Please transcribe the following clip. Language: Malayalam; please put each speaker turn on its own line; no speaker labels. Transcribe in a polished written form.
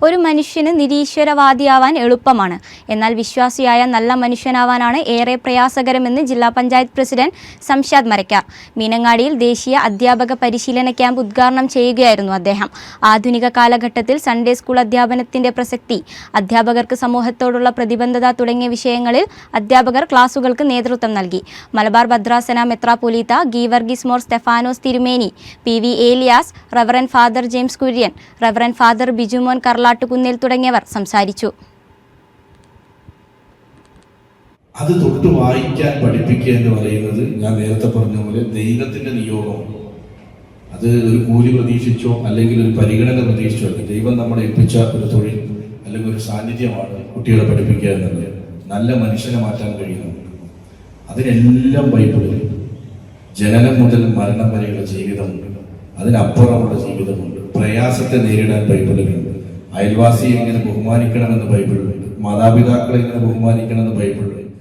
ഒരു മനുഷ്യന് നിരീശ്വരവാദിയാവാൻ എളുപ്പമാണ്, എന്നാൽ വിശ്വാസിയായ നല്ല മനുഷ്യനാവാനാണ് ഏറെ പ്രയാസകരമെന്ന് ജില്ലാ പഞ്ചായത്ത് പ്രസിഡന്റ് സംഷാദ് മരക്കാർ മീനങ്ങാടിയിൽ ദേശീയ അധ്യാപക പരിശീലന ക്യാമ്പ് ഉദ്ഘാടനം ചെയ്യുകയായിരുന്നു അദ്ദേഹം. ആധുനിക കാലഘട്ടത്തിൽ സൺഡേ സ്കൂൾ അധ്യാപനത്തിന്റെ പ്രസക്തി, അധ്യാപകർക്ക് സമൂഹത്തോടുള്ള പ്രതിബദ്ധത തുടങ്ങിയ വിഷയങ്ങളിൽ അധ്യാപകർ ക്ലാസുകൾക്ക് നേതൃത്വം നൽകി. മലബാർ ഭദ്രാസന മെത്രാപ്പൊലീത്ത ഗീവർഗീസ് മോർ സ്റ്റെഫാനോസ് തിരുമേനി, PV Elias, reverend father James Kurian, reverend father Bijumon Karlattukunnil തുടങ്ങിയവർ സംസാരിച്ചു.
അത് തൊട്ട് വായിക്കാൻ പഠിപ്പിക്കുക എന്ന് പറയുന്നത് ഞാൻ നേരത്തെ പറഞ്ഞ പോലെ ദൈവത്തിന്റെ നിയോഗമാണ്. അത് ഒരു കൂലി പ്രതീക്ഷിച്ചോ അല്ലെങ്കിൽ ഒരു പരിഗണന പ്രതീക്ഷിച്ചോ അല്ല, ദൈവം നമ്മളെ ഏൽപ്പിച്ച ഒരു തൊഴിൽ അല്ലെങ്കിൽ ഒരു സാന്നിധ്യമാണ് കുട്ടികളെ പഠിപ്പിക്കുക എന്നുള്ളത്. നല്ല മനുഷ്യനെ മാറ്റാൻ കഴിയുന്നു. അതിനെല്ലാം ബൈബിളിൽ ജനനം മുതൽ മരണം വരെയുള്ള ജീവിതമുണ്ട്, അതിനപ്പുറമുള്ള ജീവിതമുണ്ട്. പ്രയാസത്തെ നേരിടാൻ ബൈബിളിലുണ്ട്. അയൽവാസിയെ എങ്ങനെ ബഹുമാനിക്കണമെന്ന് ബൈബിളിലുണ്ട്. മാതാപിതാക്കളെ എങ്ങനെ ബഹുമാനിക്കണമെന്ന് ബൈബിളിലുണ്ട്.